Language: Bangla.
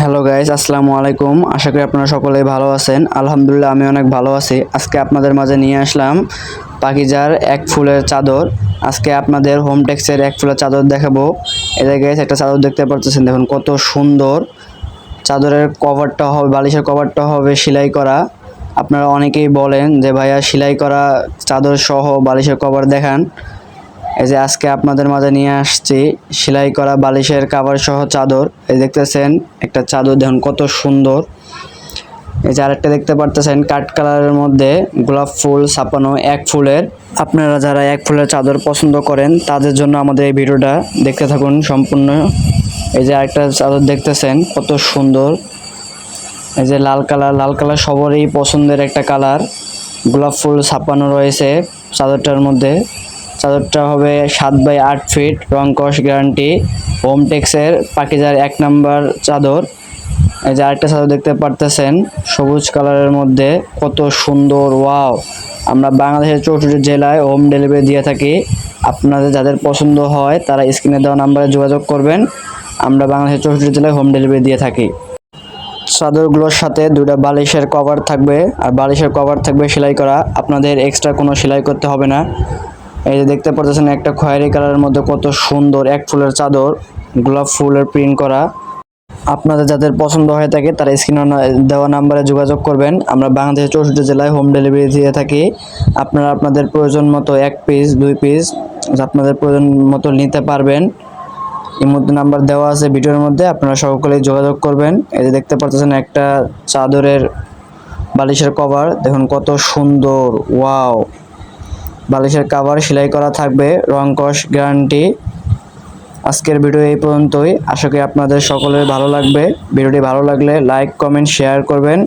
হ্যালো গাইস, আসসালামু আলাইকুম। আশা করি আপনারা সকলেই ভালো আছেন। আলহামদুলিল্লাহ আমি অনেক ভালো আছি। আজকে আপনাদের মাঝে নিয়ে আসলাম পাকিজার এক ফুলের চাদর। আজকে আপনাদের হোম টেক্সের এক ফুলের চাদর দেখাবো। এই গাইস একটা চাদর দেখতে পাচ্ছেন, দেখুন কত সুন্দর। চাদরের কভারটা হবে, বালিশের কভারটা হবে সেলাই করা। আপনারা অনেকেই বলেন যে ভাইয়া সেলাই করা চাদর সহ বালিশের কভার দেখান। এই যে আজকে আপনাদের মাঝে নিয়ে আসছি সেলাই করা বালিশের কভার সহ চাদর। এই দেখতেছেন একটা চাদর, দেখুন কত সুন্দর। এই যে আরেকটা দেখতে পারতেছেন কাঠ কালারের মধ্যে গোলাপ ফুল ছাপানো এক ফুলের। আপনারা যারা এক ফুলের চাদর পছন্দ করেন তাদের জন্য আমাদের এই ভিডিওটা দেখতে থাকুন সম্পূর্ণ। এই যে আরেকটা চাদর দেখতেছেন কত সুন্দর। এই যে লাল কালার সবারই পছন্দের একটা কালার। গোলাপ ফুল ছাপানো রয়েছে চাদরটার মধ্যে। চাদরটা হবে 7x8 ফিট, রং কস গ্যারান্টি, হোম টেক্সের পাকিজার 1 নাম্বার চাদর। এই যে আরেকটা চাদর দেখতে পারতেছেন সবুজ কালারের মধ্যে, কত সুন্দর, ওয়াও। আমরা বাংলাদেশের 64 জেলায় হোম ডেলিভারি দিয়ে থাকি। আপনাদের যাদের পছন্দ হয় তারা স্ক্রিনে দেওয়া নাম্বারে যোগাযোগ করবেন। আমরা বাংলাদেশের 64 জেলায় হোম ডেলিভারি দিয়ে থাকি। চাদরগুলোর সাথে দুটো বালিশের কভার থাকবে, আর বালিশের কভার থাকবে সেলাই করা। আপনাদের এক্সট্রা কোনো সেলাই করতে হবে না। এই যে দেখতে পাচ্ছেন একটা খয়েরি কালারের মধ্যে কত সুন্দর এক ফুলের চাদর, গোলাপ ফুলের প্রিন্ট করা। আপনাদের যাদের পছন্দ হয়ে থাকে তারা স্ক্রিনে দেওয়া নাম্বারে যোগাযোগ করবেন। আমরা বাংলাদেশের 64 জেলায় হোম ডেলিভারি দিয়ে থাকি। আপনারা আপনাদের প্রয়োজন মতো 1 পিস 2 পিস আপনাদের প্রয়োজন মতো নিতে পারবেন। এই মধ্যে নাম্বার দেওয়া আছে ভিডিওর মধ্যে, আপনারা সকলেই যোগাযোগ করবেন। এই যে দেখতে পাচ্ছেন একটা চাদরের বালিশের কভার, দেখুন কত সুন্দর, ওয়াও। বালিশের কভার সেলাই করা থাকবে, রং কস গ্যারান্টি। আজকের ভিডিও এই পর্যন্তই। আশা করি আপনাদের সকলের ভালো লাগবে। ভিডিওটি ভালো লাগলে লাইক কমেন্ট শেয়ার করবেন।